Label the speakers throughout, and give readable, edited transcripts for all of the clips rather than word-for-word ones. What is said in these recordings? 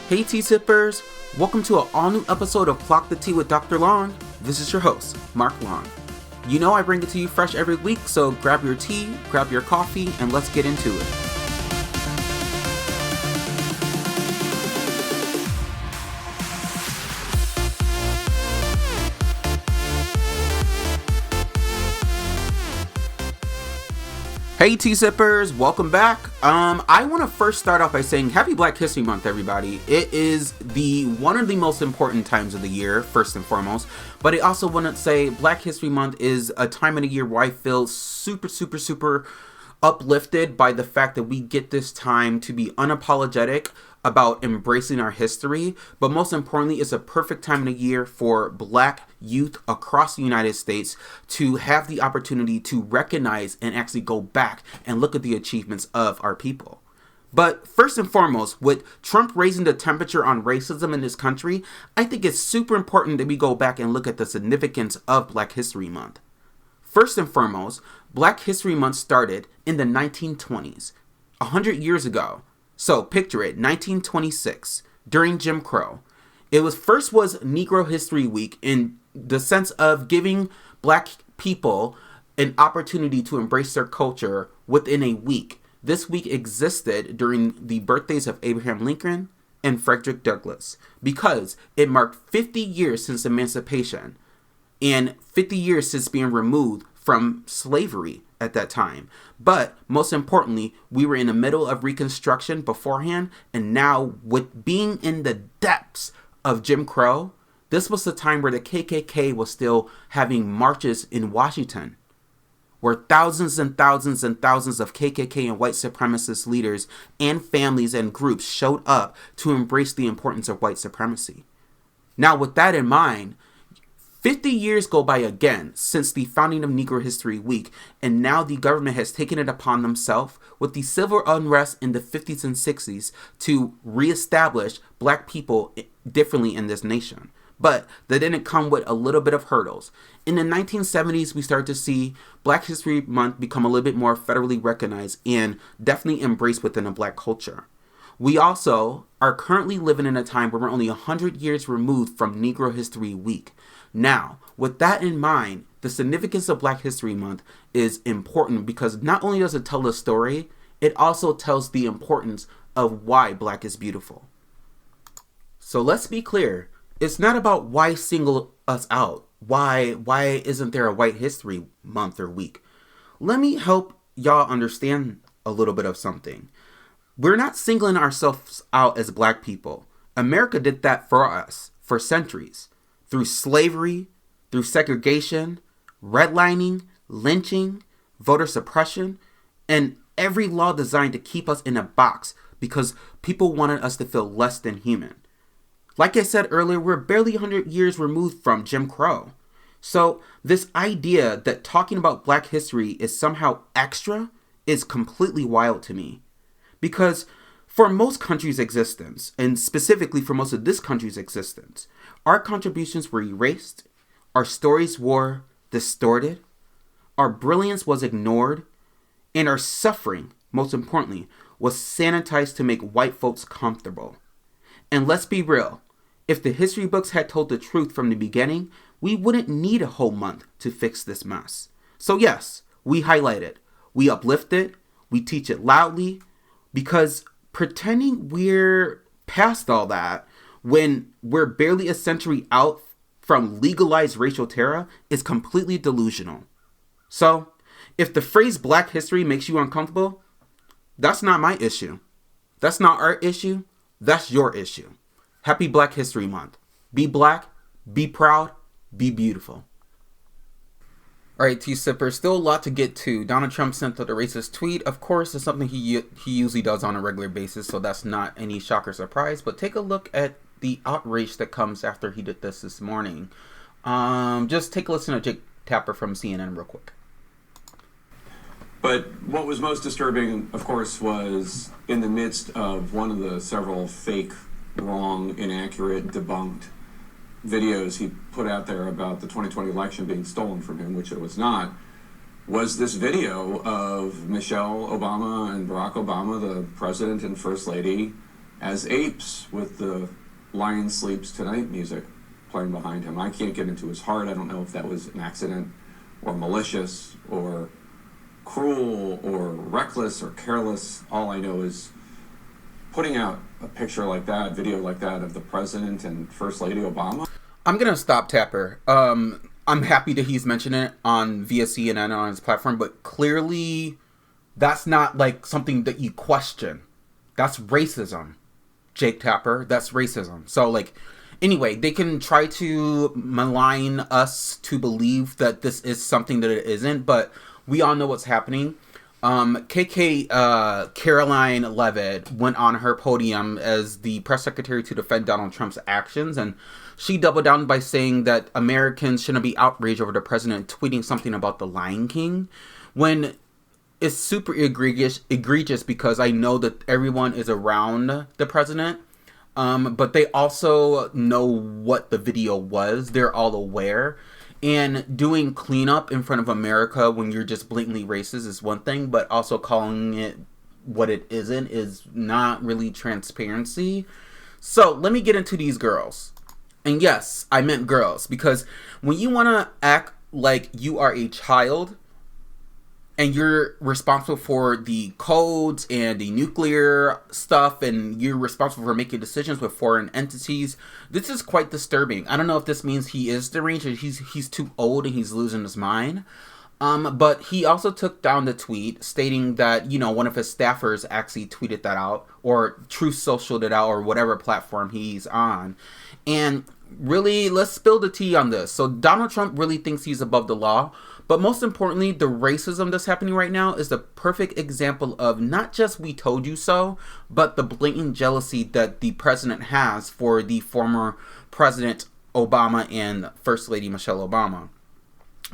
Speaker 1: Hey tea sippers, welcome to an all new episode of Clock the Tea with Dr. Long. This is your host, Mark Long. You know I bring it to you fresh every week, so grab your tea, grab your coffee, and let's get into it. Hey tea sippers, welcome back. I want to first start off by saying Happy Black History Month, everybody. It is one of the most important times of the year, first and foremost. But I also want to say Black History Month is a time of the year where I feel super uplifted by the fact that we get this time to be unapologetic about embracing our history, but most importantly, it's a perfect time of the year for Black youth across the United States to have the opportunity to recognize and actually go back and look at the achievements of our people. But first and foremost, with Trump raising the temperature on racism in this country, I think it's super important that we go back and look at the significance of Black History Month. First and foremost, Black History Month started in the 1920s, 100 years ago. So picture it, 1926, during Jim Crow. It was Negro History Week in the sense of giving Black people an opportunity to embrace their culture within a week. This week existed during the birthdays of Abraham Lincoln and Frederick Douglass because it marked 50 years since emancipation and 50 years since being removed from slavery at that time. But most importantly, we were in the middle of Reconstruction beforehand, and now with being in the depths of Jim Crow, this was the time where the KKK was still having marches in Washington, where thousands and thousands and thousands of KKK and white supremacist leaders and families and groups showed up to embrace the importance of white supremacy. Now, with that in mind, 50 years go by again since the founding of Negro History Week, and now the government has taken it upon themselves with the civil unrest in the 50s and 60s to reestablish Black people differently in this nation. But that didn't come with a little bit of hurdles. In the 1970s, we started to see Black History Month become a little bit more federally recognized and definitely embraced within a Black culture. We also are currently living in a time where we're only 100 years removed from Negro History Week. Now, with that in mind, the significance of Black History Month is important because not only does it tell the story, it also tells the importance of why Black is beautiful. So let's be clear. It's not about why single us out. Why isn't there a White History Month or week? Let me help y'all understand a little bit of something. We're not singling ourselves out as Black people. America did that for us for centuries. Through slavery, through segregation, redlining, lynching, voter suppression, and every law designed to keep us in a box because people wanted us to feel less than human. Like I said earlier, we're barely 100 years removed from Jim Crow. So this idea that talking about Black history is somehow extra is completely wild to me. Because for most countries' existence, and specifically for most of this country's existence, our contributions were erased, our stories were distorted, our brilliance was ignored, and our suffering, most importantly, was sanitized to make white folks comfortable. And let's be real, if the history books had told the truth from the beginning, we wouldn't need a whole month to fix this mess. So yes, we highlight it, we uplift it, we teach it loudly, because pretending we're past all that when we're barely a century out from legalized racial terror is completely delusional. So, if the phrase Black history makes you uncomfortable, that's not my issue. That's not our issue. That's your issue. Happy Black History Month. Be Black, be proud, be beautiful. Alright, tea sippers, still a lot to get to. Donald Trump sent out a racist tweet. Of course, it's something he usually does on a regular basis, so that's not any shock or surprise. But take a look at the outrage that comes after he did this morning. Just take a listen to Jake Tapper from CNN real quick.
Speaker 2: But what was most disturbing, of course, was in the midst of one of the several fake, wrong, inaccurate, debunked videos he put out there about the 2020 election being stolen from him, which it was not, was this video of Michelle Obama and Barack Obama, the president and first lady, as apes with the Lion Sleeps Tonight music playing behind him. I can't get into his heart. I don't know if that was an accident or malicious or cruel or reckless or careless. All I know is putting out a picture like that, video like that of the president and First Lady Obama.
Speaker 1: I'm going to stop Tapper. I'm happy that he's mentioned it via CNN on his platform, but clearly that's not like something that you question. That's racism, Jake Tapper. That's racism. So like, anyway, they can try to malign us to believe that this is something that it isn't, but we all know what's happening. Caroline Levitt went on her podium as the press secretary to defend Donald Trump's actions, and she doubled down by saying that Americans shouldn't be outraged over the president tweeting something about the Lion King, when it's super egregious because I know that everyone is around the president, but they also know what the video was. They're all aware. And doing cleanup in front of America when you're just blatantly racist is one thing, but also calling it what it isn't is not really transparency. So let me get into these girls. And yes, I meant girls, because when you want to act like you are a child and you're responsible for the codes and the nuclear stuff, and you're responsible for making decisions with foreign entities, this is quite disturbing. I don't know if this means he is deranged or he's too old and he's losing his mind. But he also took down the tweet stating that, one of his staffers actually tweeted that out, or Truth Socialed it out, or whatever platform he's on. And really, let's spill the tea on this. So Donald Trump really thinks he's above the law. But most importantly, the racism that's happening right now is the perfect example of not just we told you so, but the blatant jealousy that the president has for the former President Obama and First Lady Michelle Obama.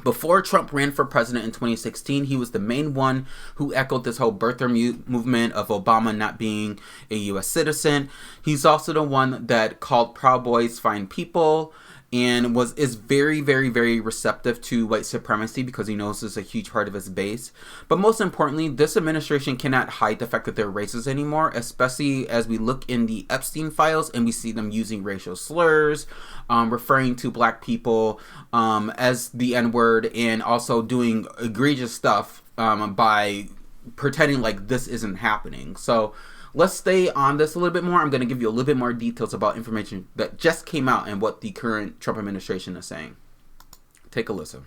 Speaker 1: Before Trump ran for president in 2016, he was the main one who echoed this whole birther movement of Obama not being a U.S. citizen. He's also the one that called Proud Boys fine people, and is very, very, very receptive to white supremacy because he knows it's a huge part of his base. But most importantly, this administration cannot hide the fact that they're racist anymore, especially as we look in the Epstein files and we see them using racial slurs, referring to black people as the N-word, and also doing egregious stuff by pretending like this isn't happening. So let's stay on this a little bit more. I'm going to give you a little bit more details about information that just came out and what the current Trump administration is saying. Take a listen.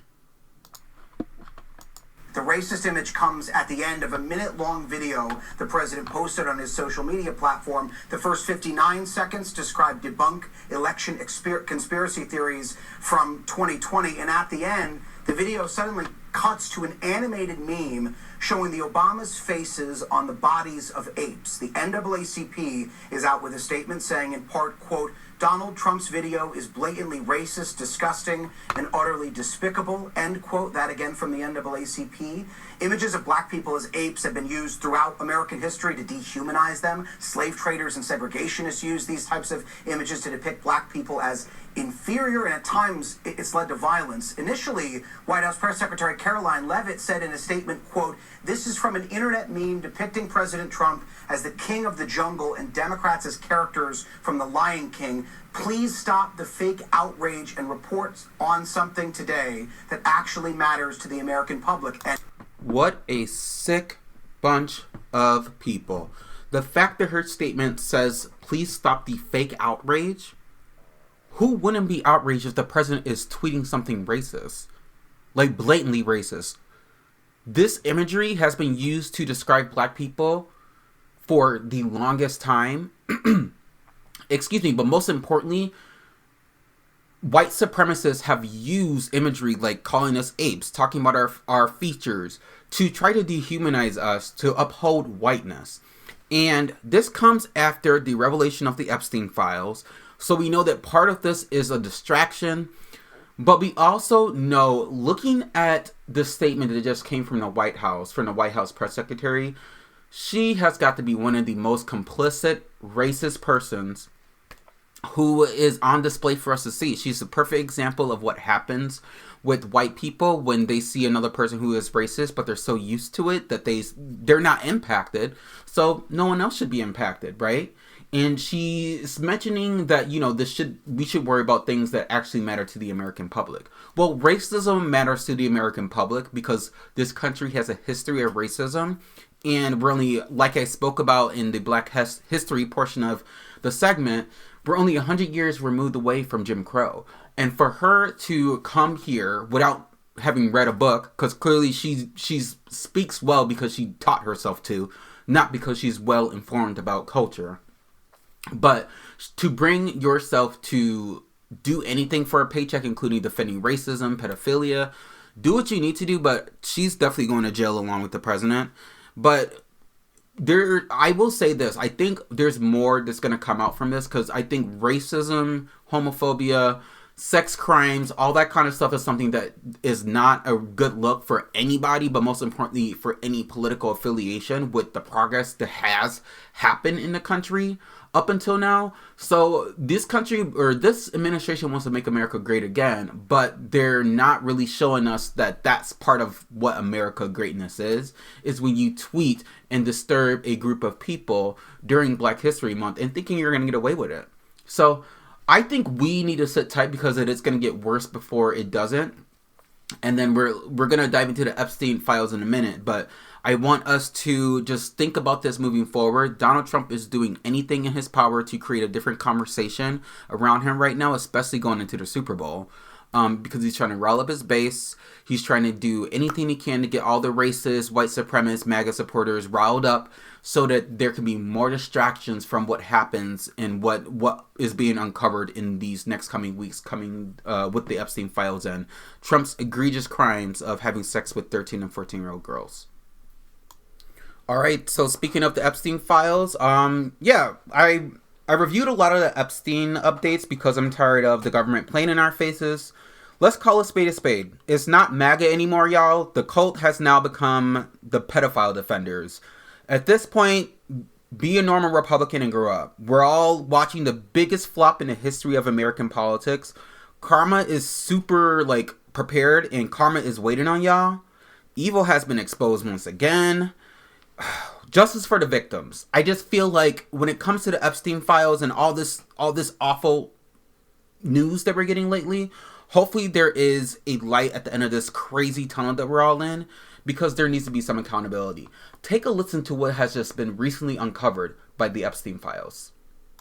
Speaker 3: The racist image comes at the end of a minute-long video the president posted on his social media platform. The first 59 seconds describe debunk election conspiracy theories from 2020, and at the end, the video suddenly cuts to an animated meme showing the Obamas' faces on the bodies of apes. The NAACP is out with a statement saying, in part, quote, Donald Trump's video is blatantly racist, disgusting, and utterly despicable, end quote. That again from the NAACP. Images of black people as apes have been used throughout American history to dehumanize them. Slave traders and segregationists use these types of images to depict black people as inferior, and at times it's led to violence. Initially, White House Press Secretary Caroline Levitt said in a statement, quote, this is from an internet meme depicting President Trump as the king of the jungle and Democrats as characters from The Lion King. Please stop the fake outrage and report on something today that actually matters to the American public. And
Speaker 1: what a sick bunch of people. The fact that her statement says, please stop the fake outrage. Who wouldn't be outraged if the president is tweeting something racist? Like blatantly racist. This imagery has been used to describe black people for the longest time. Excuse me, but most importantly, white supremacists have used imagery like calling us apes, talking about our features, to try to dehumanize us, to uphold whiteness. And this comes after the revelation of the Epstein files. So we know that part of this is a distraction. But we also know, looking at the statement that just came from the White House press secretary, she has got to be one of the most complicit, racist persons who is on display for us to see. She's a perfect example of what happens with white people when they see another person who is racist, but they're so used to it that they're not impacted. So no one else should be impacted, right? And she's mentioning that, we should worry about things that actually matter to the American public. Well, racism matters to the American public because this country has a history of racism. And we're only, like I spoke about in the Black History portion of the segment, we're only 100 years removed away from Jim Crow. And for her to come here without having read a book, because clearly she speaks well because she taught herself to, not because she's well informed about culture. But to bring yourself to do anything for a paycheck, including defending racism, pedophilia, do what you need to do, but she's definitely going to jail along with the president. But I will say this, I think there's more that's going to come out from this, because I think racism, homophobia, sex crimes, all that kind of stuff is something that is not a good look for anybody, but most importantly for any political affiliation with the progress that has happened in the country up until now. So this country, or this administration, wants to make America great again, but they're not really showing us that that's part of what America greatness is when you tweet and disturb a group of people during Black History Month and thinking you're going to get away with it. So I think we need to sit tight because it is going to get worse before it doesn't. And then we're going to dive into the Epstein files in a minute, but I want us to just think about this moving forward. Donald Trump is doing anything in his power to create a different conversation around him right now, especially going into the Super Bowl, because he's trying to rile up his base. He's trying to do anything he can to get all the racist, white supremacist, MAGA supporters riled up so that there can be more distractions from what happens and what is being uncovered in these next coming weeks, with the Epstein files and Trump's egregious crimes of having sex with 13 and 14-year-old girls. All right, so speaking of the Epstein files, I reviewed a lot of the Epstein updates because I'm tired of the government playing in our faces. Let's call a spade a spade. It's not MAGA anymore, y'all. The cult has now become the pedophile defenders. At this point, be a normal Republican and grow up. We're all watching the biggest flop in the history of American politics. Karma is super, prepared, and karma is waiting on y'all. Evil has been exposed once again. Justice for the victims. I just feel like when it comes to the Epstein files and all this awful news that we're getting lately, hopefully there is a light at the end of this crazy tunnel that we're all in, because there needs to be some accountability. Take a listen to what has just been recently uncovered by the Epstein files.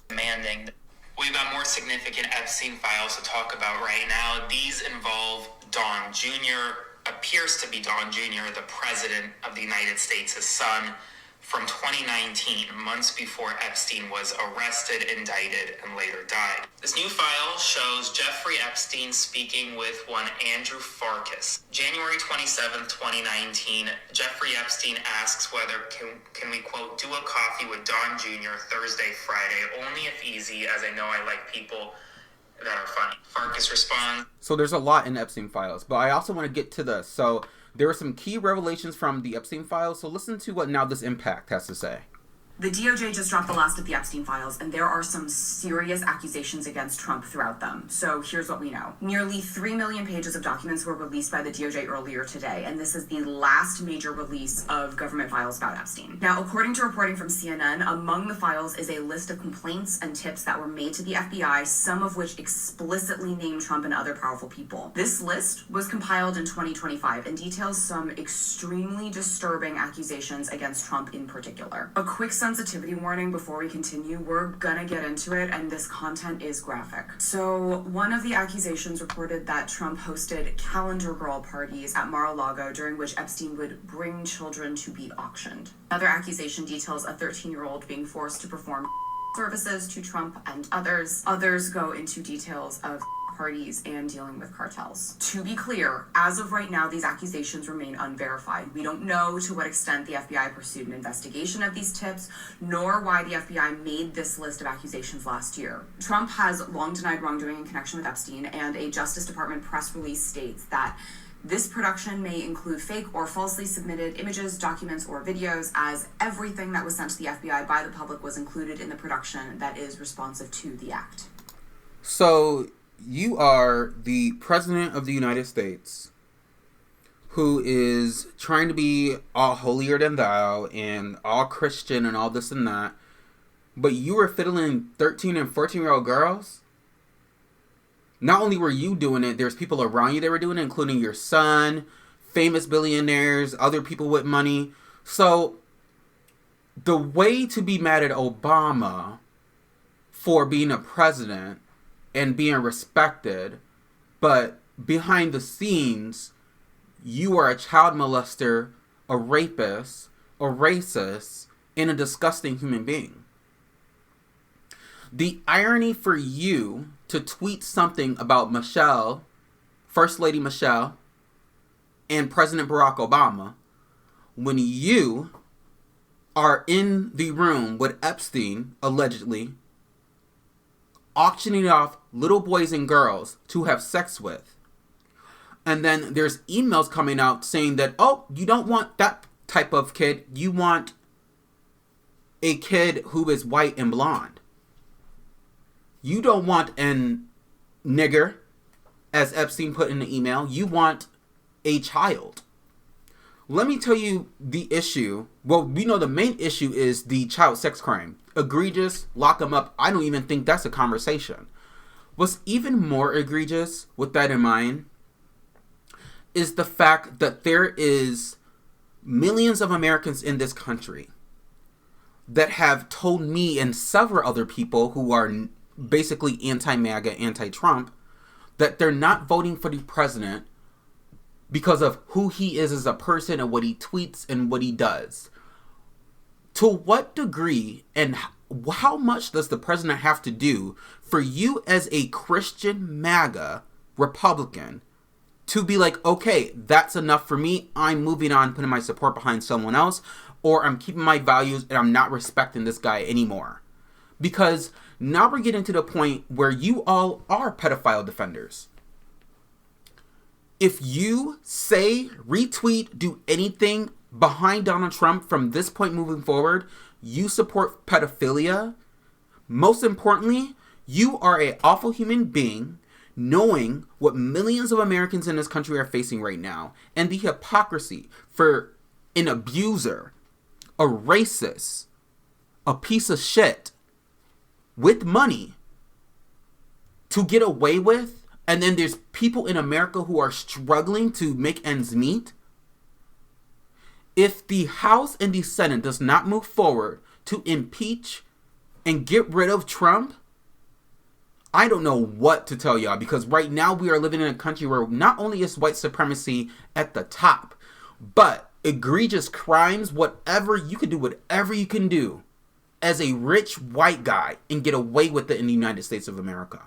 Speaker 4: Demanding. We've got more significant Epstein files to talk about right now. These involve Don Jr., appears to be Don Jr., the president of the United States' son, from 2019, months before Epstein was arrested, indicted, and later died. This new file shows Jeffrey Epstein speaking with one Andrew Farkas. January 27th, 2019, Jeffrey Epstein asks whether can we, quote, do a coffee with Don Jr. Thursday, Friday, only if easy, as I know I like people that are funny. Farkas responds.
Speaker 1: So there's a lot in Epstein files, but I also want to get to this. So there are some key revelations from the Epstein files, so listen to what Now This Impact has to say.
Speaker 5: The DOJ just dropped the last of the Epstein files, and there are some serious accusations against Trump throughout them. So here's what we know. Nearly 3 million pages of documents were released by the DOJ earlier today, and this is the last major release of government files about Epstein. Now, according to reporting from CNN, among the files is a list of complaints and tips that were made to the FBI, some of which explicitly name Trump and other powerful people. This list was compiled in 2025 and details some extremely disturbing accusations against Trump in particular. A quick sensitivity warning before we continue. We're gonna get into it, and this content is graphic. So one of the accusations reported that Trump hosted calendar girl parties at Mar-a-Lago during which Epstein would bring children to be auctioned. Another accusation details a 13-year-old being forced to perform services to Trump and others. Others go into details of parties and dealing with cartels. To be clear, as of right now, these accusations remain unverified. We don't know to what extent the FBI pursued an investigation of these tips, nor why the FBI made this list of accusations last year. Trump has long denied wrongdoing in connection with Epstein, and a Justice Department press release states that this production may include fake or falsely submitted images, documents, or videos, as everything that was sent to the FBI by the public was included in the production that is responsive to the act.
Speaker 1: So you are the president of the United States who is trying to be all holier than thou and all Christian and all this and that. but you were fiddling 13 and 14-year-old girls? Not only were you doing it, there's people around you that were doing it, including your son, famous billionaires, other people with money. So the way to be mad at Obama for being a president and being respected, but behind the scenes, you are a child molester, a rapist, a racist, and a disgusting human being. The irony for you to tweet something about Michelle, First Lady Michelle, and President Barack Obama, when you are in the room with Epstein, allegedly, auctioning off little boys and girls to have sex with. And then there's emails coming out saying that, oh, you don't want that type of kid. You want a kid who is white and blonde. You don't want an nigger, as Epstein put in the email. You want a child. Let me tell you the issue. Well, we know the main issue is the child sex crime. Egregious, lock them up. I don't even think that's a conversation. What's even more egregious with that in mind is the fact that there is millions of Americans in this country that have told me and several other people who are basically anti-MAGA, anti-Trump, that they're not voting for the president because of who he is as a person and what he tweets and what he does. To what degree and how much does the president have to do for you as a Christian MAGA Republican to be like, okay, that's enough for me. I'm moving on, putting my support behind someone else, or I'm keeping my values and I'm not respecting this guy anymore. Because now we're getting to the point where you all are pedophile defenders. If you say, retweet, do anything behind Donald Trump from this point moving forward, you support pedophilia. Most importantly, you are an awful human being, knowing what millions of Americans in this country are facing right now, and the hypocrisy for an abuser, a racist, a piece of shit with money to get away with. And then there's people in America who are struggling to make ends meet. If the House and the Senate does not move forward to impeach and get rid of Trump, I don't know what to tell y'all. Because right now we are living in a country where not only is white supremacy at the top, but egregious crimes, whatever, you can do whatever you can do as a rich white guy and get away with it in the United States of America.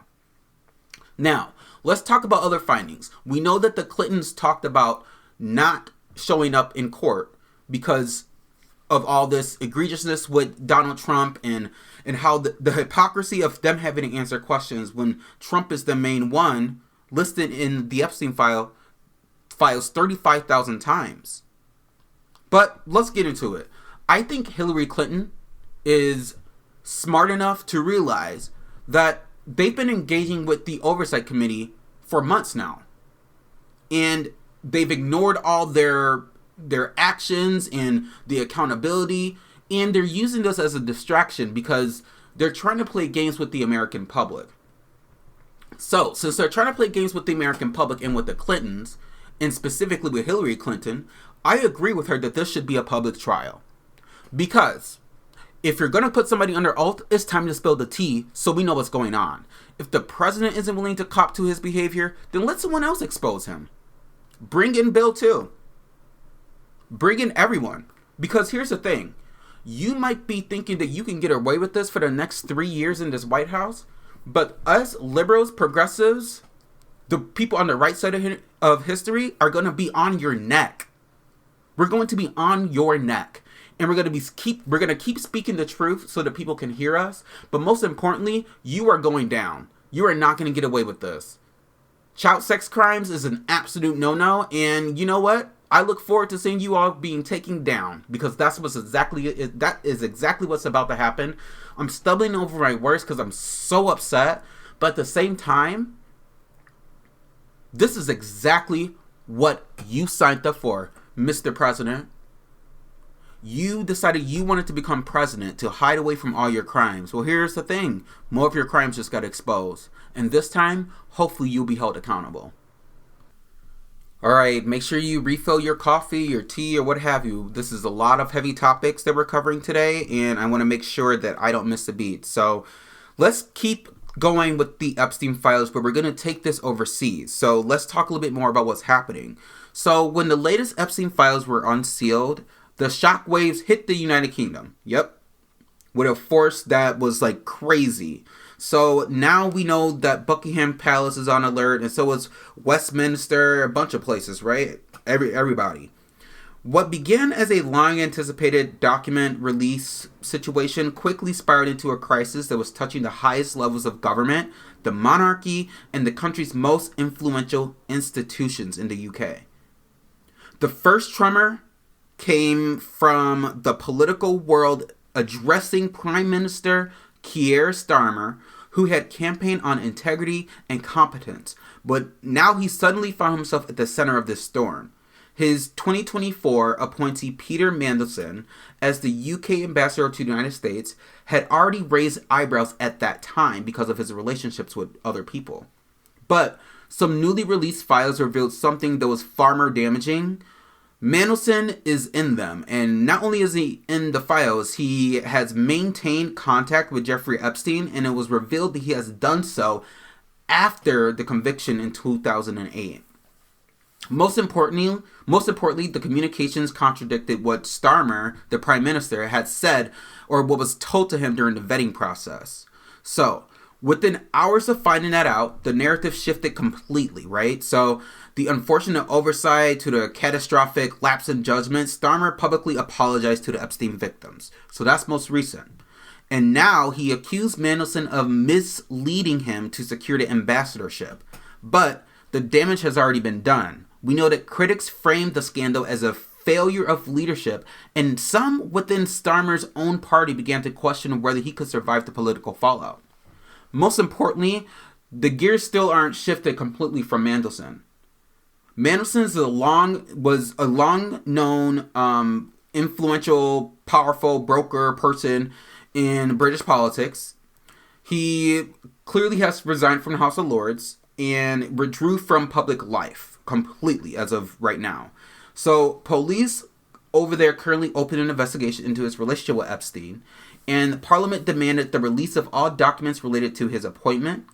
Speaker 1: Now, let's talk about other findings. We know that the Clintons talked about not showing up in court because of all this egregiousness with Donald Trump and how the hypocrisy of them having to answer questions when Trump is the main one listed in the Epstein files 35,000 times. But let's get into it. I think Hillary Clinton is smart enough to realize that they've been engaging with the Oversight Committee for months now. And they've ignored all their actions and the accountability. And they're using this as a distraction because they're trying to play games with the American public. So, since they're trying to play games with the American public and with the Clintons, and specifically with Hillary Clinton, I agree with her that this should be a public trial. Because if you're going to put somebody under oath, it's time to spill the tea so we know what's going on. If the president isn't willing to cop to his behavior, then let someone else expose him. Bring in Bill too. Bring in everyone. Because here's the thing. You might be thinking that you can get away with this for the next 3 years in this White House. But us liberals, progressives, the people on the right side of history are going to be on your neck. We're going to be on your neck. And we're going to keep speaking the truth so that people can hear us. But most importantly, you are going down. You are not going to get away with this. Child sex crimes is an absolute no-no. And you know what? I look forward to seeing you all being taken down. Because that is exactly what's about to happen. I'm stumbling over my words because I'm so upset. But at the same time, this is exactly what you signed up for, Mr. President. You decided you wanted to become president to hide away from all your crimes. Well, here's the thing. More of your crimes just got exposed. And this time, hopefully you'll be held accountable. Alright, make sure you refill your coffee, your tea, or what have you. This is a lot of heavy topics that we're covering today, and I want to make sure that I don't miss a beat. So let's keep going with the Epstein files, but we're going to take this overseas. So let's talk a little bit more about what's happening. So when the latest Epstein files were unsealed, the shockwaves hit the United Kingdom. Yep. With a force that was like crazy. So now we know that Buckingham Palace is on alert, and so is Westminster, a bunch of places, right? Everybody. What began as a long-anticipated document release situation quickly spiraled into a crisis that was touching the highest levels of government, the monarchy, and the country's most influential institutions in the UK. The first tremor came from the political world addressing Prime Minister Keir Starmer, who had campaigned on integrity and competence, but now he suddenly found himself at the center of this storm. His 2024 appointee Peter Mandelson, as the UK ambassador to the United States, had already raised eyebrows at that time because of his relationships with other people. But some newly released files revealed something that was far more damaging. Mandelson is in them, and not only is he in the files, he has maintained contact with Jeffrey Epstein, and it was revealed that he has done so after the conviction in 2008. Most importantly, the communications contradicted what Starmer, the Prime Minister, had said or what was told to him during the vetting process. So, within hours of finding that out, the narrative shifted completely, right? So, the unfortunate oversight to the catastrophic lapse in judgment, Starmer publicly apologized to the Epstein victims. So that's most recent. And now he accused Mandelson of misleading him to secure the ambassadorship. But the damage has already been done. We know that critics framed the scandal as a failure of leadership, and some within Starmer's own party began to question whether he could survive the political fallout. Most importantly, the gears still aren't shifted completely from Mandelson. Mandelson was a long-known, influential, powerful broker person in British politics. He clearly has resigned from the House of Lords and withdrew from public life completely as of right now. So police over there currently open an investigation into his relationship with Epstein, and Parliament demanded the release of all documents related to his appointment,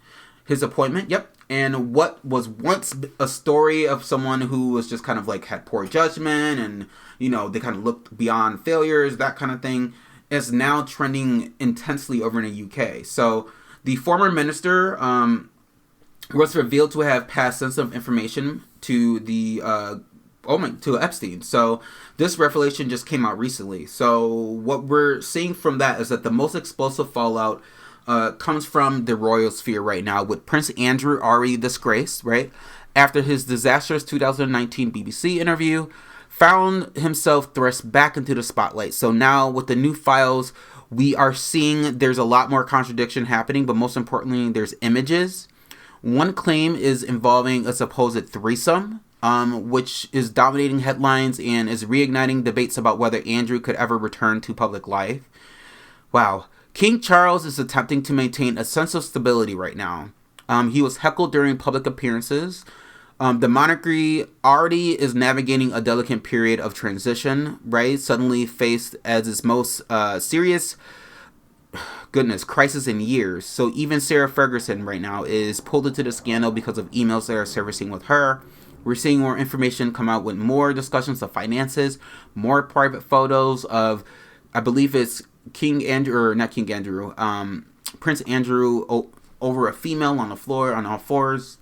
Speaker 1: and what was once a story of someone who was just kind of like had poor judgment and, you know, they kind of looked beyond failures, that kind of thing, is now trending intensely over in the UK. So the former minister was revealed to have passed sensitive information to to Epstein. So this revelation just came out recently. So what we're seeing from that is that the most explosive fallout comes from the royal sphere right now, with Prince Andrew already disgraced, right? After his disastrous 2019 BBC interview, found himself thrust back into the spotlight. So now with the new files, we are seeing there's a lot more contradiction happening, but most importantly, there's images. One claim is involving a supposed threesome, which is dominating headlines and is reigniting debates about whether Andrew could ever return to public life. Wow. King Charles is attempting to maintain a sense of stability right now. He was heckled during public appearances. The monarchy already is navigating a delicate period of transition, right? Suddenly faced as its most serious crisis in years. So even Sarah Ferguson right now is pulled into the scandal because of emails that are surfacing with her. We're seeing more information come out with more discussions of finances, more private photos of, I believe it's Prince Andrew over a female on the floor, on all fours.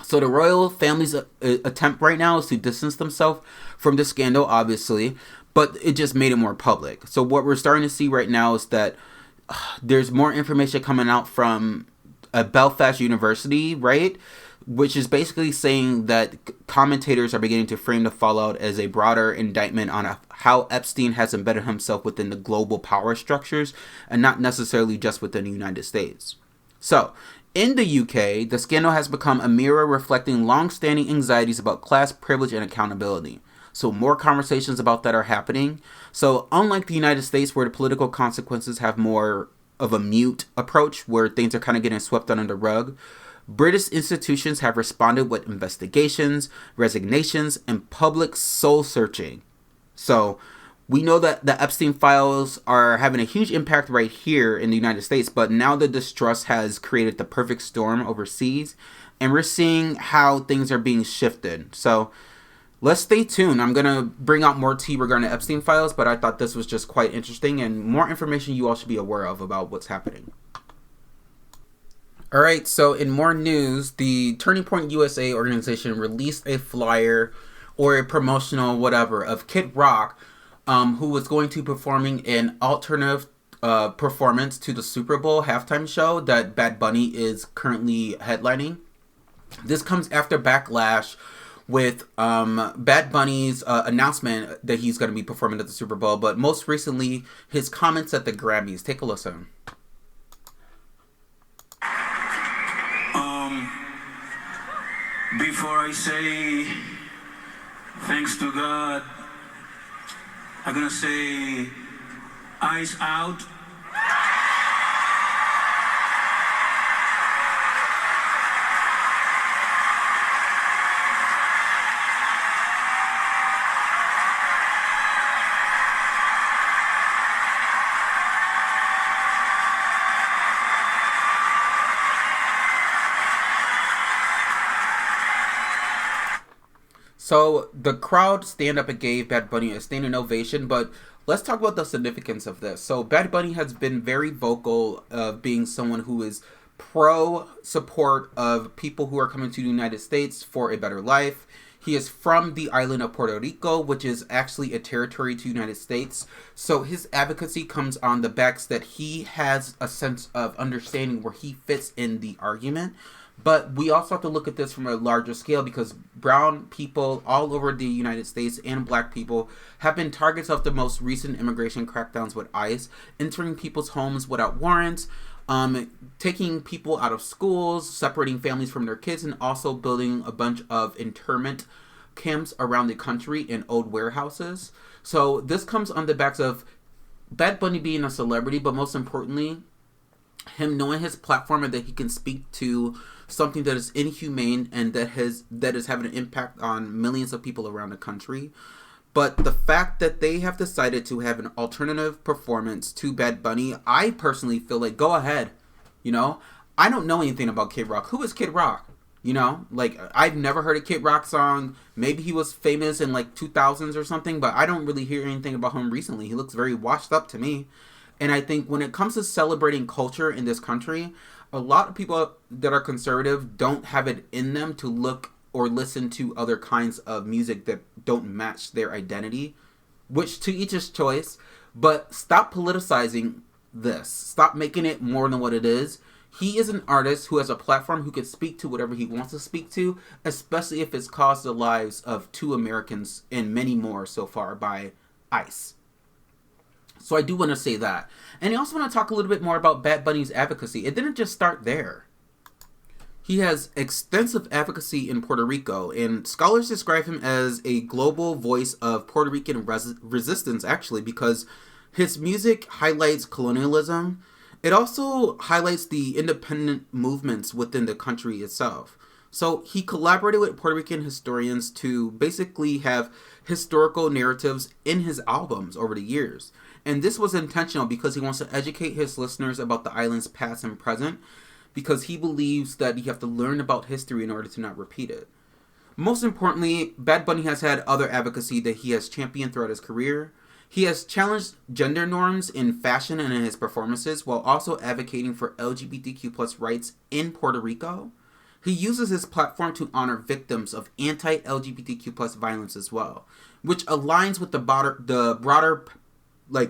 Speaker 1: So the royal family's attempt right now is to distance themselves from the scandal, obviously, but it just made it more public. So what we're starting to see right now is that there's more information coming out from Belfast University, right? Which is basically saying that commentators are beginning to frame the fallout as a broader indictment on how Epstein has embedded himself within the global power structures and not necessarily just within the United States. So, in the UK, the scandal has become a mirror reflecting long-standing anxieties about class privilege and accountability. So more conversations about that are happening. So unlike the United States, where the political consequences have more of a mute approach, where things are kind of getting swept under the rug, British institutions have responded with investigations, resignations, and public soul searching. So we know that the Epstein files are having a huge impact right here in the United States, but now the distrust has created the perfect storm overseas, and we're seeing how things are being shifted. So let's stay tuned. I'm going to bring out more tea regarding the Epstein files, but I thought this was just quite interesting and more information you all should be aware of about what's happening. All right, so in more news, the Turning Point USA organization released a flyer or a promotional whatever of Kid Rock, who was going to be performing an alternative performance to the Super Bowl halftime show that Bad Bunny is currently headlining. This comes after backlash with Bad Bunny's announcement that he's going to be performing at the Super Bowl, but most recently his comments at the Grammys. Take a listen.
Speaker 6: Before I say thanks to God, I'm gonna say eyes out.
Speaker 1: So the crowd stand up and gave Bad Bunny a standing ovation, but let's talk about the significance of this. So Bad Bunny has been very vocal of being someone who is pro support of people who are coming to the United States for a better life. He is from the island of Puerto Rico, which is actually a territory to the United States. So his advocacy comes on the backs that he has a sense of understanding where he fits in the argument. But we also have to look at this from a larger scale, because brown people all over the United States and black people have been targets of the most recent immigration crackdowns with ICE, entering people's homes without warrants, taking people out of schools, separating families from their kids, and also building a bunch of internment camps around the country in old warehouses. So this comes on the backs of Bad Bunny being a celebrity, but most importantly, him knowing his platform and that he can speak to something that is inhumane and that is having an impact on millions of people around the country. But the fact that they have decided to have an alternative performance to Bad Bunny, I personally feel like, go ahead. You know, I don't know anything about Kid Rock. Who is Kid Rock? You know, like, I've never heard a Kid Rock song. Maybe he was famous in like 2000s or something, but I don't really hear anything about him recently. He looks very washed up to me. And I think when it comes to celebrating culture in this country, a lot of people that are conservative don't have it in them to look or listen to other kinds of music that don't match their identity, which to each his choice. But stop politicizing this. Stop making it more than what it is. He is an artist who has a platform who can speak to whatever he wants to speak to, especially if it's caused the lives of 2 Americans and many more so far by ICE. So I do want to say that. And I also want to talk a little bit more about Bad Bunny's advocacy. It didn't just start there. He has extensive advocacy in Puerto Rico, and scholars describe him as a global voice of Puerto Rican resistance, actually, because his music highlights colonialism. It also highlights the independent movements within the country itself. So he collaborated with Puerto Rican historians to basically have historical narratives in his albums over the years. And this was intentional because he wants to educate his listeners about the island's past and present, because he believes that you have to learn about history in order to not repeat it. Most importantly, Bad Bunny has had other advocacy that he has championed throughout his career. He has challenged gender norms in fashion and in his performances, while also advocating for LGBTQ+ rights in Puerto Rico. He uses his platform to honor victims of anti-LGBTQ+ violence as well, which aligns with the broader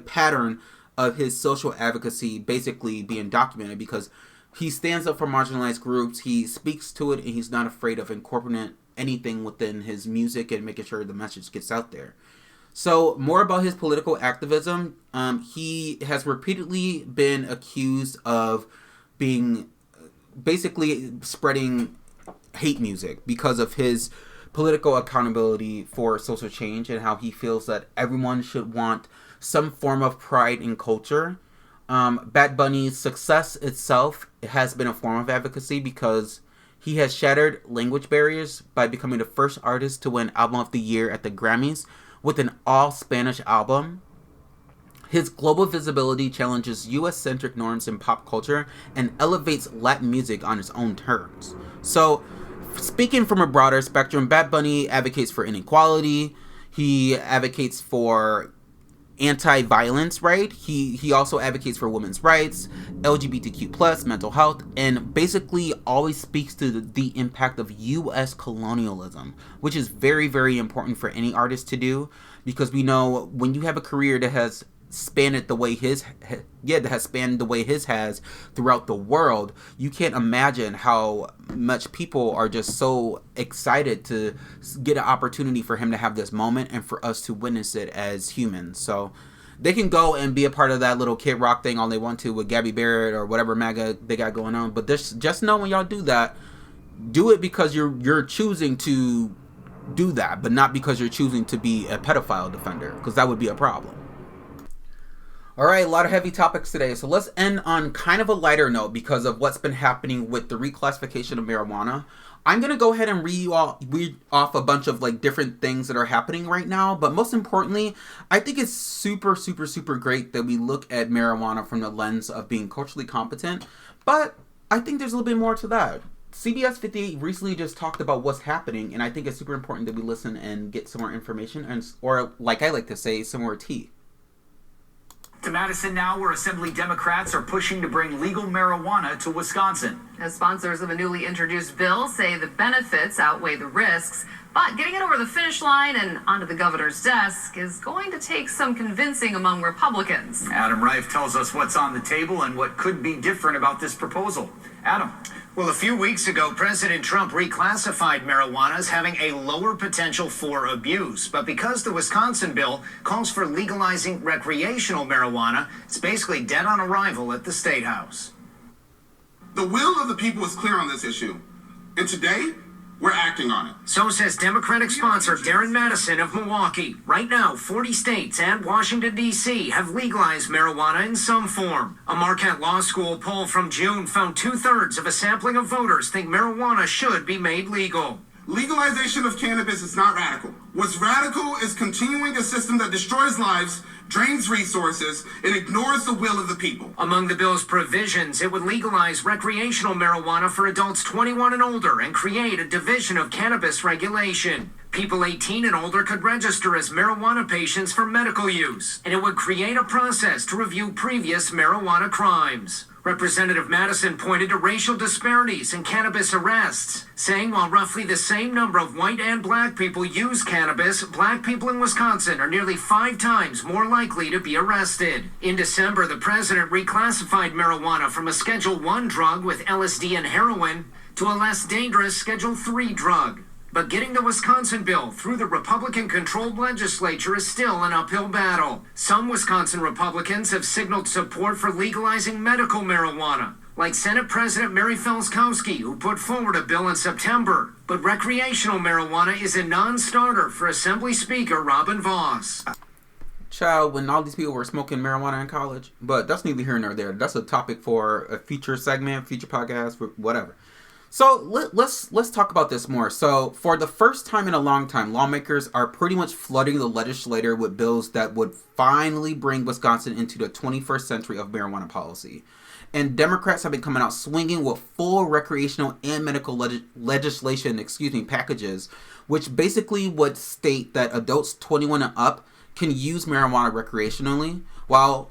Speaker 1: pattern of his social advocacy basically being documented, because he stands up for marginalized groups, he speaks to it, and he's not afraid of incorporating anything within his music and making sure the message gets out there. So more about his political activism. He has repeatedly been accused of being basically spreading hate music because of his political accountability for social change and how he feels that everyone should want some form of pride in culture. Bad Bunny's success itself has been a form of advocacy because he has shattered language barriers by becoming the first artist to win Album of the Year at the Grammys with an all-Spanish album. His global visibility challenges US-centric norms in pop culture and elevates Latin music on its own terms. So, speaking from a broader spectrum, Bad Bunny advocates for inequality. He advocates for anti-violence, right? He also advocates for women's rights, LGBTQ+, mental health, and basically always speaks to the impact of U.S. colonialism, which is very, very important for any artist to do, because we know when you have a career that has spanned the way his has throughout the world, you can't imagine how much people are just so excited to get an opportunity for him to have this moment and for us to witness it as humans. So they can go and be a part of that little Kid Rock thing all they want to with Gabby Barrett or whatever MAGA they got going on, but just know when y'all do that, do it because you're choosing to do that, but not because you're choosing to be a pedophile defender, because that would be a problem. Alright, a lot of heavy topics today, so let's end on kind of a lighter note because of what's been happening with the reclassification of marijuana. I'm going to go ahead and read off a bunch of different things that are happening right now, but most importantly, I think it's super, super, super great that we look at marijuana from the lens of being culturally competent, but I think there's a little bit more to that. CBS 58 recently just talked about what's happening, and I think it's super important that we listen and get some more information, or like I like to say, some more tea.
Speaker 7: To Madison now, where Assembly Democrats are pushing to bring legal marijuana to Wisconsin.
Speaker 8: As sponsors of a newly introduced bill say the benefits outweigh the risks, but getting it over the finish line and onto the governor's desk is going to take some convincing among Republicans.
Speaker 7: Adam Reif tells us what's on the table and what could be different about this proposal. Adam.
Speaker 3: Well, a few weeks ago, President Trump reclassified marijuana as having a lower potential for abuse. But because the Wisconsin bill calls for legalizing recreational marijuana, it's basically dead on arrival at the State House.
Speaker 9: The will of the people is clear on this issue. And today, we're acting on it.
Speaker 3: So says Democratic sponsor Darren Madison of Milwaukee. Right now, 40 states and Washington, D.C. have legalized marijuana in some form. A Marquette Law School poll from June found 2/3 of a sampling of voters think marijuana should be made legal.
Speaker 9: Legalization of cannabis is not radical. What's radical is continuing a system that destroys lives, drains resources, and ignores the will of the people.
Speaker 3: Among the bill's provisions, it would legalize recreational marijuana for adults 21 and older and create a division of cannabis regulation. People 18 and older could register as marijuana patients for medical use, and it would create a process to review previous marijuana crimes. Representative Madison pointed to racial disparities in cannabis arrests, saying while roughly the same number of white and black people use cannabis, black people in Wisconsin are nearly 5 times more likely to be arrested. In December, the president reclassified marijuana from a Schedule I drug with LSD and heroin to a less dangerous Schedule III drug. But getting the Wisconsin bill through the Republican-controlled legislature is still an uphill battle. Some Wisconsin Republicans have signaled support for legalizing medical marijuana, like Senate President Mary Felskowski, who put forward a bill in September. But recreational marijuana is a non-starter for Assembly Speaker Robin Vos.
Speaker 1: Child, when all these people were smoking marijuana in college, but that's neither here nor there. That's a topic for a future segment, future podcast, whatever. So let's talk about this more. So for the first time in a long time, lawmakers are pretty much flooding the legislature with bills that would finally bring Wisconsin into the 21st century of marijuana policy. And Democrats have been coming out swinging with full recreational and medical legislation packages, which basically would state that adults 21 and up can use marijuana recreationally, while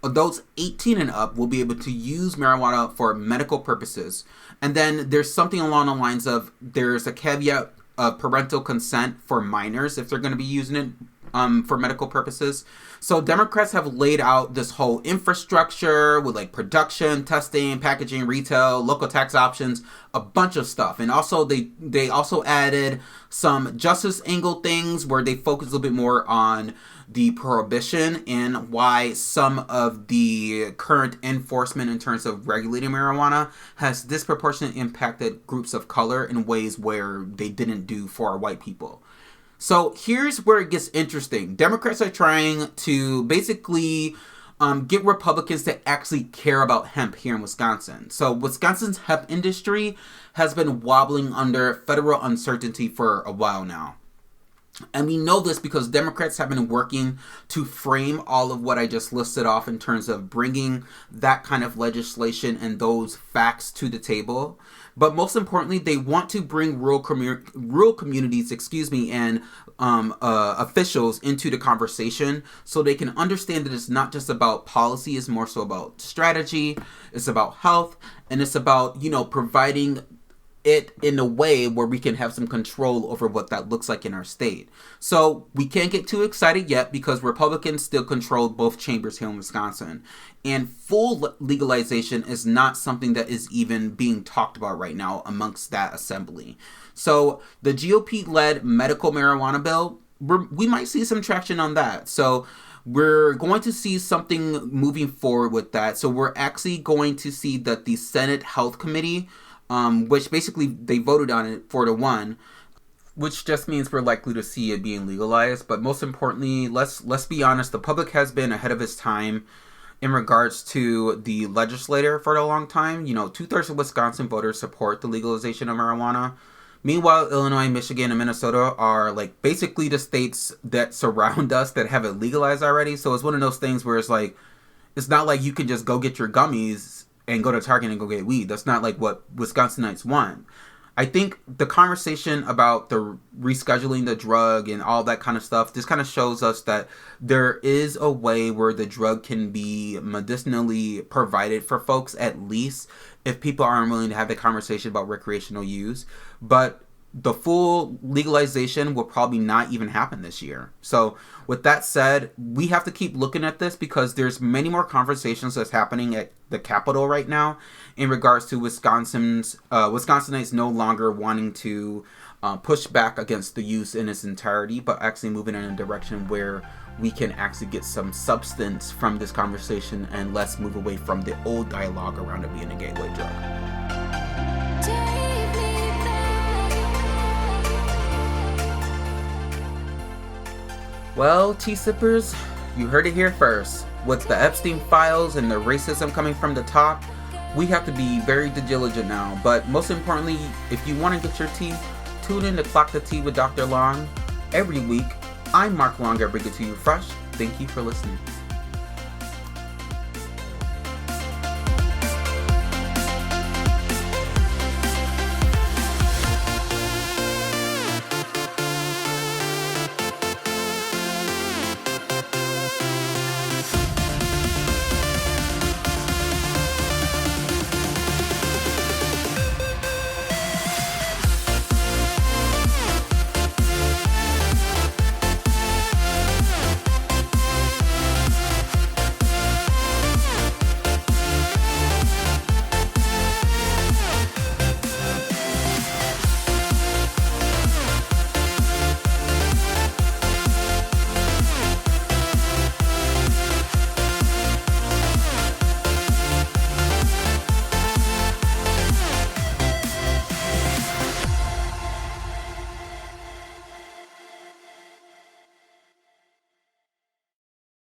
Speaker 1: adults 18 and up will be able to use marijuana for medical purposes. And then there's something along the lines of there's a caveat of parental consent for minors if they're going to be using it for medical purposes. So Democrats have laid out this whole infrastructure with like production, testing, packaging, retail, local tax options, a bunch of stuff. And also they also added some justice angle things where they focus a little bit more on the prohibition and why some of the current enforcement in terms of regulating marijuana has disproportionately impacted groups of color in ways where they didn't do for white people. So here's where it gets interesting. Democrats are trying to basically get Republicans to actually care about hemp here in Wisconsin. So Wisconsin's hemp industry has been wobbling under federal uncertainty for a while now. And we know this because Democrats have been working to frame all of what I just listed off in terms of bringing that kind of legislation and those facts to the table. But most importantly, they want to bring rural communities, and officials into the conversation so they can understand that it's not just about policy, it's more so about strategy, it's about health, and it's about, providing it in a way where we can have some control over what that looks like in our state. So we can't get too excited yet because Republicans still control both chambers here in Wisconsin. And full legalization is not something that is even being talked about right now amongst that assembly. So the GOP-led medical marijuana bill, we might see some traction on that. So we're going to see something moving forward with that. So we're actually going to see that the Senate Health Committee, which basically they voted on it 4-1, which just means we're likely to see it being legalized. But most importantly, let's be honest, the public has been ahead of its time in regards to the legislator for a long time. 2/3 of Wisconsin voters support the legalization of marijuana. Meanwhile, Illinois, Michigan, and Minnesota are like basically the states that surround us that have it legalized already. So it's one of those things where it's like, it's not like you can just go get your gummies and go to Target and go get weed. That's not like what Wisconsinites want. I think the conversation about the rescheduling the drug and all that kind of stuff just kind of shows us that there is a way where the drug can be medicinally provided for folks, at least if people aren't willing to have the conversation about recreational use. But the full legalization will probably not even happen this year. So with that said, we have to keep looking at this because there's many more conversations that's happening at the Capitol right now in regards to Wisconsinites no longer wanting to push back against the use in its entirety, but actually moving in a direction where we can actually get some substance from this conversation and let's move away from the old dialogue around it being a gateway drug. Well, tea-sippers, you heard it here first. With the Epstein files and the racism coming from the top, we have to be very diligent now. But most importantly, if you want to get your tea, tune in to Clock the Tea with Dr. Long every week. I'm Mark Long, I bring it to you fresh. Thank you for listening.